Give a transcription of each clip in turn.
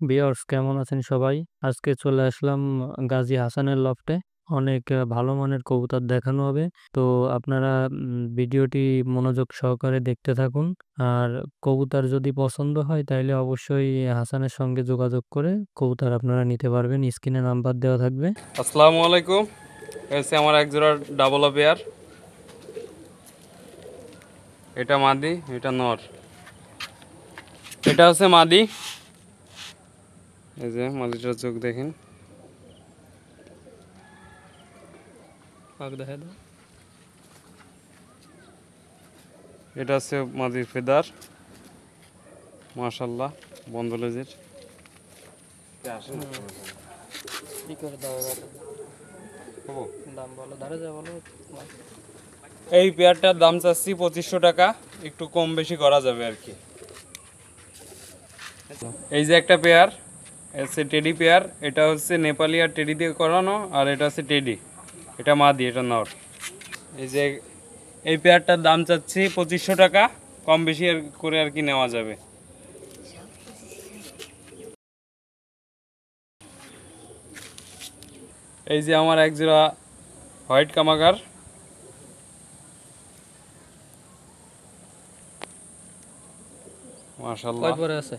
Viewers কেমন আছেন সবাই? আজকে চলে আসলাম গাজী হাসানের লফটে। অনেক ভালো মানের কবুতর দেখানো হবে। তো আপনারা ভিডিওটি মনোযোগ সহকারে দেখতে থাকুন। আর কবুতর যদি পছন্দ হয় তাহলে অবশ্যই হাসানের সঙ্গে যোগাযোগ করে কবুতর আপনারা নিতে পারবেন। স্ক্রিনে নাম্বার দেওয়া থাকবে। আসসালামু আলাইকুম। হচ্ছে আমার এক জোড়া ডাবল পেয়ার। এটা মাদি, এটা নর। এটা হচ্ছে মাদি। এই যে মাদিটার চোখ দেখেন। এটা হচ্ছে মাদির ফেদার। মাশাআল্লাহ, বন্ধ লেজের। এই পেয়ারটার দাম চাচ্ছি 2500 টাকা, একটু কম বেশি করা যাবে আর কি। এই যে একটা পেয়ার, হচ্ছে টেডি পেয়ার। এটা হচ্ছে নেপালি আর টেডি দিয়ে করানো, আর এটা হচ্ছে টেডি। এটা মাদি, এটা নর। এই যে এই পেয়ারটার দাম চাচ্ছি 2500 টাকা, কম বেশি করে আর কি নেওয়া যাবে। এই যে আমার এক জোড়া হোয়াইট কামাগার। মাশাআল্লাহ, পরে আছে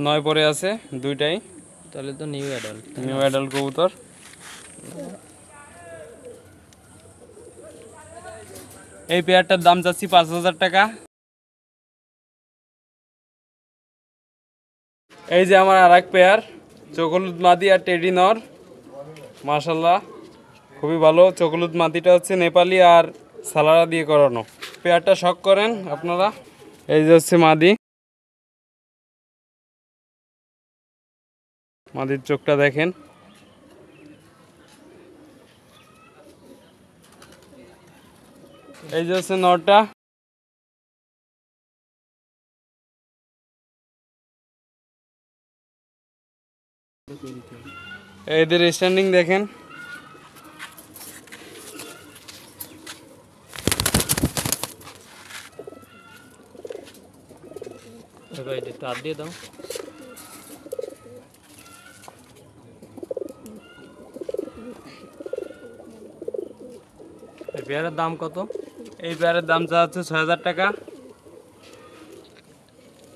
9 পরে আছে দুইটাই। তাহলে তো নিউ অ্যাডাল্ট কবুতর। এই পেয়ারটার দাম চাচ্ছি 5000 টাকা। এই যে আমার আর এক পেয়ার, চকলুদ মাদি আর টেডি নর। মাশাআল্লাহ, খুবই ভালো। চকলুদ মাদিটা হচ্ছে নেপালি আর সালারা দিয়ে করানো। পেয়ারটা শখ করেন আপনারা। এই যে হচ্ছে মাদি, মাদির চোখটা দেখেন। এই যে হচ্ছে নরটা। এদের স্ট্যান্ডিং দেখেন। হাত দিয়ে দাও। এই পেয়ারের দাম কত? এই পেয়ারের দাম চা হচ্ছে 6000 টাকা।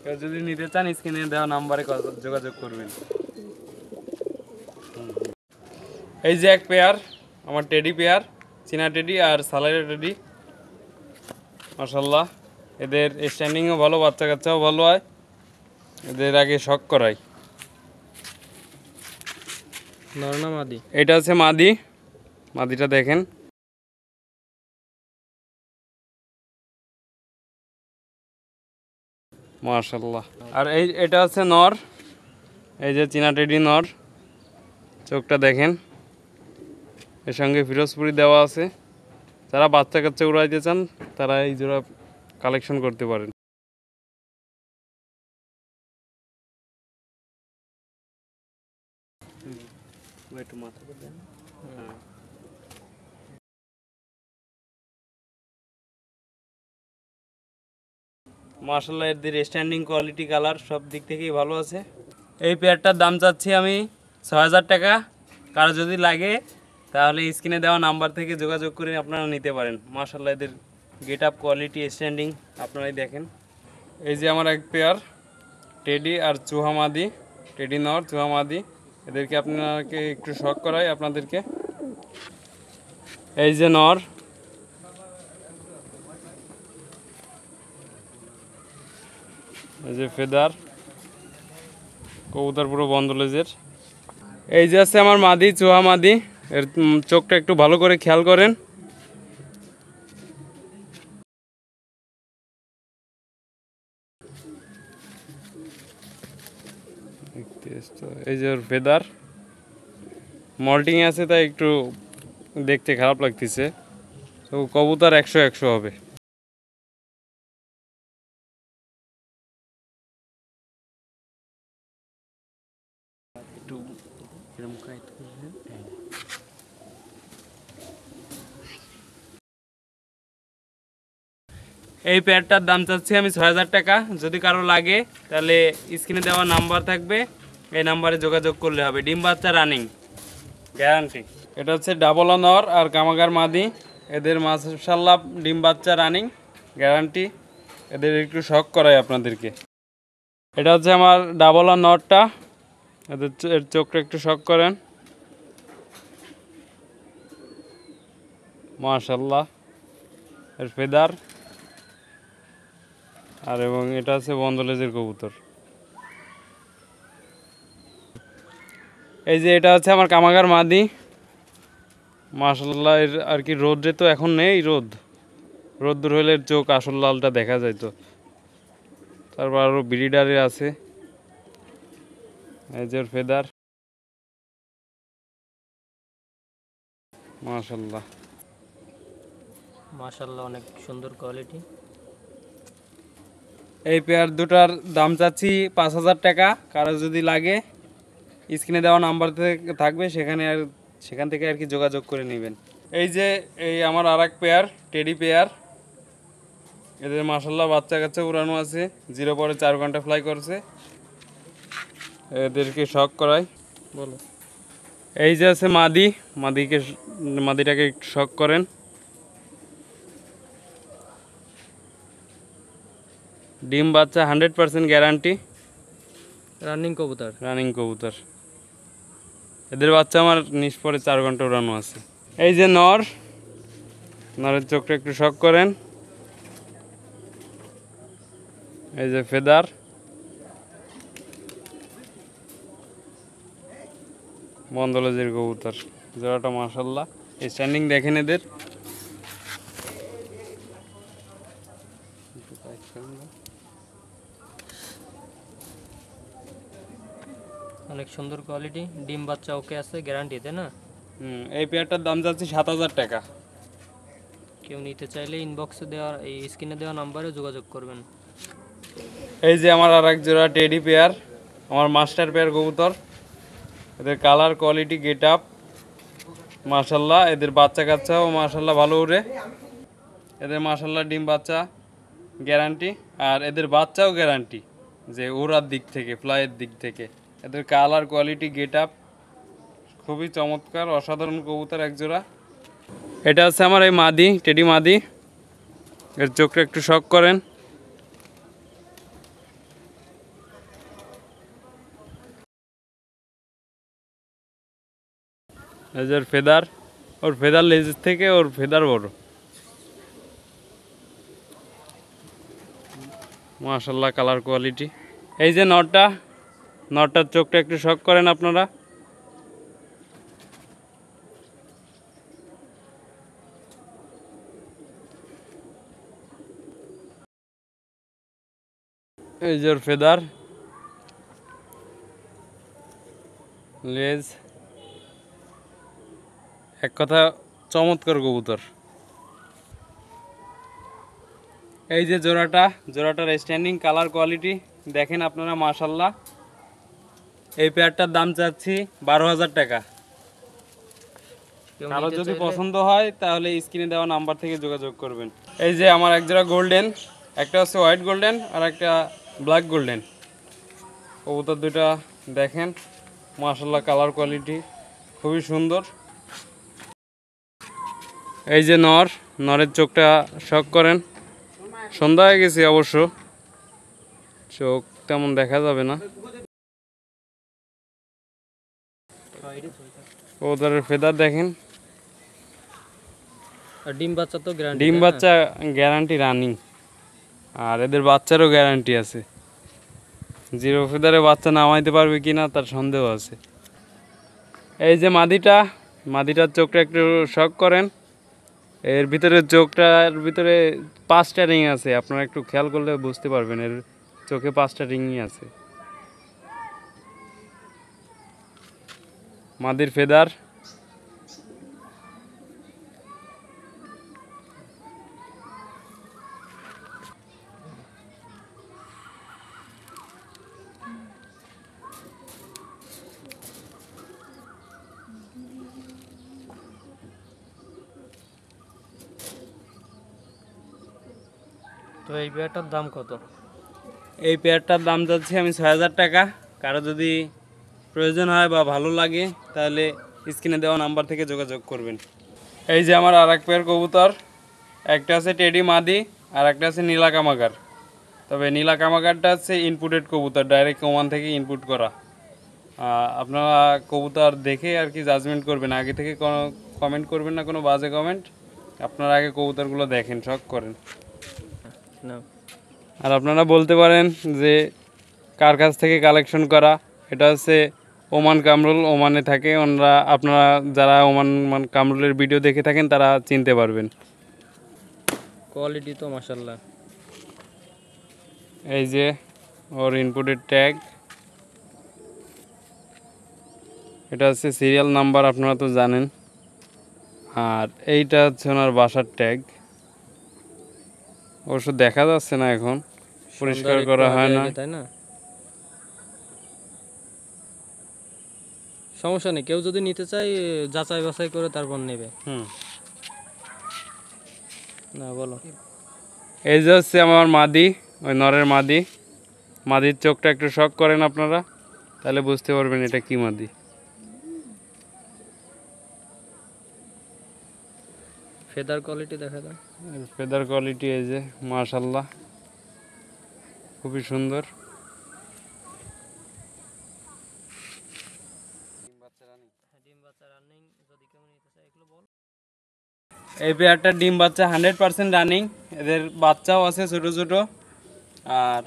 কেউ যদি নিতে চান স্ক্রিনে দেওয়া নাম্বারে যোগাযোগ করবেন। এই যে এক পেয়ার, আমার টেডি পেয়ার, চীনা টেডি আর সালাইরা টেডি। মাশাআল্লাহ, এদের স্ট্যান্ডিংও ভালো, বাচ্চা কাচ্চাও ভালো হয়। এদের আগে শখ করাই। নর না মাদি? এটা হচ্ছে মাদি, মাদিটা দেখেন। মাশাআল্লাহ। আর এটা হচ্ছে নর। এই যে চীনা টেডি নর, চোখটা দেখেন। এর সঙ্গে ফিরোজপুরি দেওয়া আছে। যারা বাচ্চা কাচ্চা উড়াইতে চান তারা এই জোড়া কালেকশন করতে পারেন। মাশাআল্লাহ, এদের স্ট্যান্ডিং কোয়ালিটি কালার সব দিক থেকেই ভালো আছে। এই পেয়ারটার দাম চাচ্ছি আমি 6000 টাকা। কারো যদি লাগে তাহলে স্ক্রিনে দেওয়া নাম্বার থেকে যোগাযোগ করে আপনারা নিতে পারেন। মাশাআল্লাহ, এদের গেট আপ, কোয়ালিটি, স্ট্যান্ডিং আপনারাই দেখেন। এই যে আমার এক পেয়ার টেডি আর চুহামাদি, টেডি নর চুহামাদি। এদেরকে আপনাকে একটু শখ করাই আপনাদেরকে। এই যে নর, এই যে ফেদার, কবুতর পুরো বন্ধ লেজের। এই যে আছে আমার মাদি, চুহা মাদি। এর চোখটা একটু ভালো করে খেয়াল করেন। এই যে ওর ফেদার মল্টিং আছে, তাই একটু দেখতে খারাপ লাগতেছে। তো কবুতর 100-100 হবে। এই পেয়ারটার দাম চাচ্ছি আমি 6000 টাকা। যদি কারো লাগে তাহলে স্ক্রিনে দেওয়া নাম্বার থাকবে, এই নাম্বারে যোগাযোগ করলে হবে। ডিম বাচ্চা রানিং গ্যারান্টি। এটা হচ্ছে ডাবল নর আর কামাগার মাদি, এদের মাশাআল্লাহ ডিম বাচ্চা রানিং গ্যারান্টি। এদের একটু শক করাই আপনাদেরকে। এটা হচ্ছে আমার ডাবল নরটা, এদের এর চোখটা একটু শক করেন, মাশাআল্লাহ এর ফেদার। আর এবং এটা হচ্ছে বন্দলেজের কবুতর। এই যে এটা হচ্ছে আমার কামাগার মাদি, মাশাআল্লাহ এর আর কি রোদে তো এখন নেই, রোদ দূর হলে চোখ আসল লালটা দেখা যায়। তো তারপর আরও ব্রিডারে আছে, এই যে ওর ফেদার, মাশাআল্লাহ মাশাআল্লাহ অনেক সুন্দর কোয়ালিটি। এই পেয়ার দুটার দাম চাচ্ছি 5000 টাকা। কারো যদি লাগে স্ক্রিনে দেওয়া নাম্বার থাকবে, সেখান থেকে আর কি যোগাযোগ করে নেবেন। এই যে এই আমার আর এক পেয়ার টেডি পেয়ার, এদের মাশাআল্লাহ বাচ্চা কাচ্চা উড়ানো আছে, 0 পরে 4 ঘন্টা ফ্লাই করছে। এদেরকে শক করাই বলো। এই যে আছে মাদি, মাদিটাকে একটু শক করেন। ডিম বাচ্চা 100% গ্যারান্টি, রানিং কবুতর। রানিং কবুতর। এদের বাচ্চা আমার পরে 4 ঘন্টা উড়ানো আছে। এই যে নরের চোখটা একটু শক করেন। এই যে ফেদার, বন্দলেজের কবুতর জোড়াটা মাশাআল্লাহ। স্ট্যান্ডিং দেখেন এদের, অনেক সুন্দর কোয়ালিটি। ডিম বাচ্চা ওকে আছে, গ্যারান্টি তাই না? এই পেয়ারটার দাম যাচ্ছে 7000 টাকা। কেউ নিতে চাইলে ইনবক্সে দেওয়া, এই স্ক্রিনে দেওয়া নাম্বারে যোগাযোগ করবেন। এই যে আমার আর এক জোড়া টেডি পেয়ার, আমার মাস্টার পেয়ার কবুতর। এদের কালার কোয়ালিটি গেট আপ মাশাআল্লাহ। এদের বাচ্চা কাচ্চাও মাশাআল্লাহ ভালো উড়ে। এদের মাশাআল্লাহ ডিম বাচ্চা গ্যারান্টি, আর এদের বাচ্চাও গ্যারান্টি যে ওড়ার দিক থেকে, ফ্লাইয়ের দিক থেকে। এদের কালার কোয়ালিটি গেট আপ খুবই চমৎকার, অসাধারণ কবুতর এক জোড়া। এটা হচ্ছে আমার এই মাদি, টেডি মাদি। এর চোখটা একটু শক করেন। এই যে ওর ফেদার লেজের থেকে ওর ফেদার বড়, মাশাআল্লাহ কালার কোয়ালিটি। এই যে নটটার চোখটা একটু শক করেন আপনারা। এই যে ওর ফেদার, লেজ, এক কথা চমৎকার কবুতর। এই যে জোড়াটার স্ট্যান্ডিং কালার কোয়ালিটি দেখেন আপনারা মাশাআল্লাহ। এই পেয়ারটার দাম চাচ্ছি 12000 টাকা। কারো যদি পছন্দ হয় তাহলে স্ক্রিনে দেওয়া নাম্বার থেকে যোগাযোগ করবেন। এই যে আমার এক জোড়া গোল্ডেন, একটা হচ্ছে হোয়াইট গোল্ডেন আর একটা ব্ল্যাক গোল্ডেন কবুতর। দুটা দেখেন মাশাআল্লাহ কালার কোয়ালিটি খুবই সুন্দর। এই যে নরের চোখটা শক করেন। সন্ধ্যা হয়ে গেছে অবশ্য, চোখ তেমন দেখা যাবে না। ওদের ফেদার দেখেন। আর ডিম বাচ্চা তো গ্যারান্টি, ডিম বাচ্চা গ্যারান্টি রানিং, আর এদের বাচ্চারও গ্যারান্টি আছে। 0 ফেদারে বাচ্চা নামাইতে পারবে কিনা তার সন্দেহ আছে। এই যে মাদিটার চোখটা একটু শক করেন। এর ভিতরে চোখটার ভিতরে 5টা রিং আছে, আপনারা একটু খেয়াল করলে বুঝতে পারবেন এর চোখে 5টা রিংই আছে। মাদির ফেদার, তো এই পেয়ারটার দাম কত? এই পেয়ারটার দাম যাচ্ছে আমি 6000 টাকা। কারো যদি প্রয়োজন হয় বা ভালো লাগে তাহলে স্ক্রিনে দেওয়া নাম্বার থেকে যোগাযোগ করবেন। এই যে আমার আর এক পেয়ার কবুতর, একটা আছে টেডি মাদি আর একটা আছে নীলা কামাগার। তবে নীলা কামাগারটা হচ্ছে ইনপুটেড কবুতর, ডাইরেক্ট ওমান থেকে ইনপুট করা। আপনারা কবুতর দেখে আর কি জাজমেন্ট করবেন, আগে থেকে কোনো কমেন্ট করবেন না, কোনো বাজে কমেন্ট। আপনারা আগে কবুতরগুলো দেখেন, শখ করেন। আর আপনারা বলতে পারেন যে কার কাছ থেকে কালেকশন করা। এটা হচ্ছে ওমান কামরুল, ওমানে থাকে ওনারা। আপনারা যারা ওমান কামরুলের ভিডিও দেখে থাকেন তারা চিনতে পারবেন। কোয়ালিটি তো মাশাআল্লাহ। এই যে ওর ইনপুটের ট্যাগ, এটা হচ্ছে সিরিয়াল নাম্বার, আপনারা তো জানেন। আর এইটা হচ্ছে ওনার বাসার ট্যাগ। অবশ্য দেখা যাচ্ছে না, এখন পরিষ্কার করা হয় না, তাই না? সমস্যা নেই, কেউ যদি নিতে চায় যাচাই বাছাই করে তারপর নেবে। না বলো। এই যে হচ্ছে আমার মাদি, ওই নরের মাদি। মাদির চোখটা একটু শক করেন আপনারা, তাহলে বুঝতে পারবেন এটা কি মাদি। ফেদার কোয়ালিটি দেখা দাও। ফেদার কোয়ালিটি এই যে মাশাআল্লাহ, খুবই সুন্দর। এই পেয়ারটার ডিম বাচ্চা 100% রানিং। এদের বাচ্চাও আছে ছোট ছোট। আর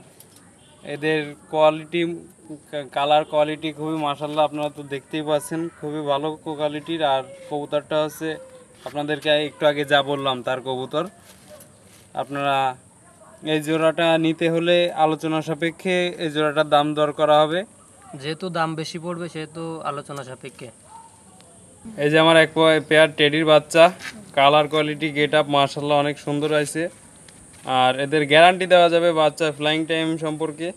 এদের কোয়ালিটি, কালার কোয়ালিটি খুবই মাশাআল্লাহ, আপনারা তো দেখতেই পাচ্ছেন, খুবই ভালো কোয়ালিটির। আর কবুতরটা হচ্ছে আপনাদেরকে একটু আগে যা বললাম তার কবুতর। আপনারা এই জোড়াটা নিতে হলে আলোচনা সাপেক্ষে এই জোড়াটার দাম দর করা হবে। যেহেতু দাম বেশি পড়বে সেহেতু আলোচনা সাপেক্ষে। এই যে আমার এক পেয়ার টেডির বাচ্চা, কালার কোয়ালিটি গেট আপ মাশাআল্লাহ অনেক সুন্দর আছে। আর এদের গ্যারান্টি দেওয়া যাবে বাচ্চা ফ্লাইং টাইম সম্পর্কে।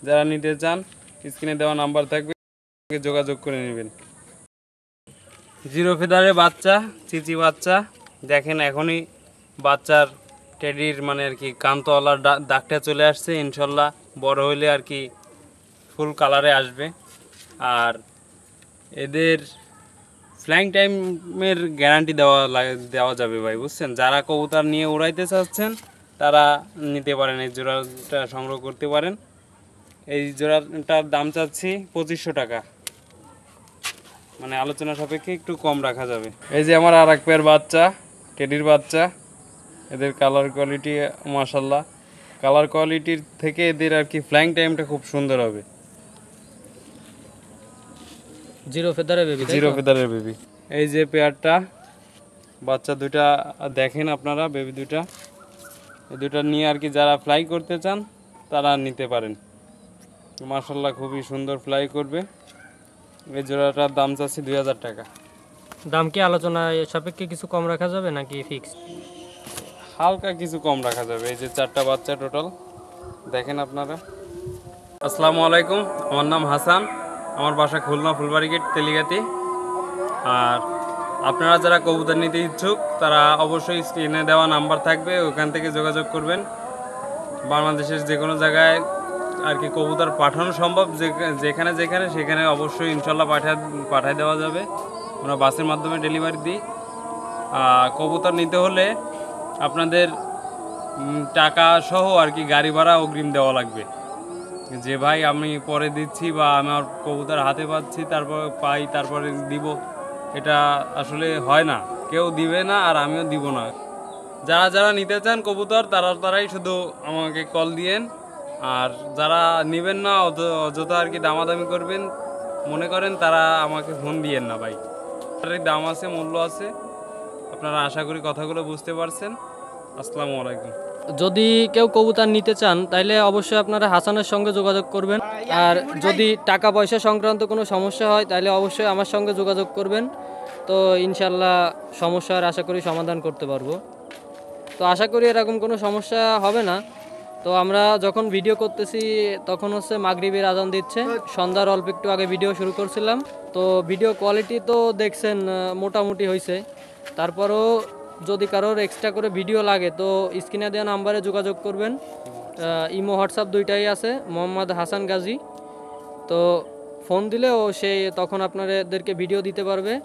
যারা নিতে চান স্ক্রিনে দেওয়া নাম্বার থাকবে, যোগাযোগ করে নেবেন। জিরো ফেদারের বাচ্চা, চিচি বাচ্চা। দেখেন এখনই বাচ্চার টেডির মানে আর কি কান্তওয়ালার দাগটা চলে আসছে। ইনশাল্লাহ বড় হইলে আর কি ফুল কালারে আসবে। আর এদের ফ্লাইং টাইমের গ্যারান্টি দেওয়া যাবে ভাই, বুঝছেন। যারা কবুতর নিয়ে উড়াইতে চাচ্ছেন তারা নিতে পারেন, এই জোড়াটা সংগ্রহ করতে পারেন। এই জোড়াটার দাম চাচ্ছি 2500 টাকা, মানে আলোচনা সাপেক্ষে একটু কম রাখা যাবে। এই যে আমার আর এক পেয়ার বাচ্চা, টেডির বাচ্চা। এদের কালার কোয়ালিটি মাশাআল্লাহ, কালার কোয়ালিটির থেকে এদের আর কি ফ্লাইং টাইমটা খুব সুন্দর হবে। জিরো ফেদারের বেবি, জিরো ফেদারের বেবি। এই যে পেয়ারটা বাচ্চা দুটা দেখেন আপনারা, বেবি দুটা। এই দুটা নিয়ে আর কি যারা ফ্লাই করতে চান তারা নিতে পারেন। মাশাআল্লাহ খুবই সুন্দর ফ্লাই করবে। এই জোড়াটার দাম চাচ্ছি 2000 টাকা। দাম কি আলোচনা সাপেক্ষে কিছু কম রাখা যাবে নাকি ফিক্স? হালকা কিছু কম রাখা যাবে। এই যে 4টা বাচ্চা টোটাল দেখেন আপনারা। আসসালামু আলাইকুম, আমার নাম হাসান, আমার বাসা খুলনা ফুলবাড়ি গেট তেলিগাতি। আর আপনারা যারা কবুতর নিতে ইচ্ছুক তারা অবশ্যই স্ক্রিনে দেওয়া নাম্বার থাকবে, ওখান থেকে যোগাযোগ করবেন। বাংলাদেশের যে কোনো জায়গায় আর কি কবুতর পাঠানো সম্ভব, যেখানে সেখানে অবশ্যই ইনশাল্লাহ পাঠায় দেওয়া যাবে। আমরা বাসের মাধ্যমে ডেলিভারি দিই। কবুতর নিতে হলে আপনাদের টাকা সহ আর কি গাড়ি ভাড়া অগ্রিম দেওয়া লাগবে। যে ভাই আমি পরে দিচ্ছি বা আমার কবুতর হাতে পাচ্ছি তারপরে দিব, এটা আসলে হয় না। কেউ দিবে না আর আমিও দিব না। যারা নিতে চান কবুতর তারাই শুধু আমাকে কল দিয়েন। আর যারা নেবেন না, অযথা আর কি দামাদামি করবেন মনে করেন, তারা আমাকে ফোন দিয়েন না ভাই। দাম আছে, মূল্য আছে। আপনারা আশা করি কথাগুলো বুঝতে পারছেন। আসসালামু আলাইকুম। যদি কেউ কবুতর নিতে চান তাহলে অবশ্যই আপনারা হাসানের সঙ্গে যোগাযোগ করবেন। আর যদি টাকা পয়সা সংক্রান্ত কোনো সমস্যা হয় তাহলে অবশ্যই আমার সঙ্গে যোগাযোগ করবেন। তো ইনশাল্লাহ সমস্যার আশা করি সমাধান করতে পারবো। তো আশা করি এরকম কোনো সমস্যা হবে না। তো আমরা যখন ভিডিও করতেছি তখন হচ্ছে মাগরিবের আজান দিচ্ছে, সন্ধ্যার অল্প একটু আগে ভিডিও শুরু করছিলাম। তো ভিডিও কোয়ালিটি তো দেখছেন মোটামুটি হয়েছে। তারপরও যদি কারোর এক্সট্রা করে ভিডিও লাগে তো স্ক্রিনে দেওয়া নাম্বারে যোগাযোগ করবেন। ইমো হোয়াটসঅ্যাপ দুইটাই আছে, মোহাম্মদ হাসান গাজী। তো ফোন দিলে ও সে তখন আপনাদেরকে ভিডিও দিতে পারবে।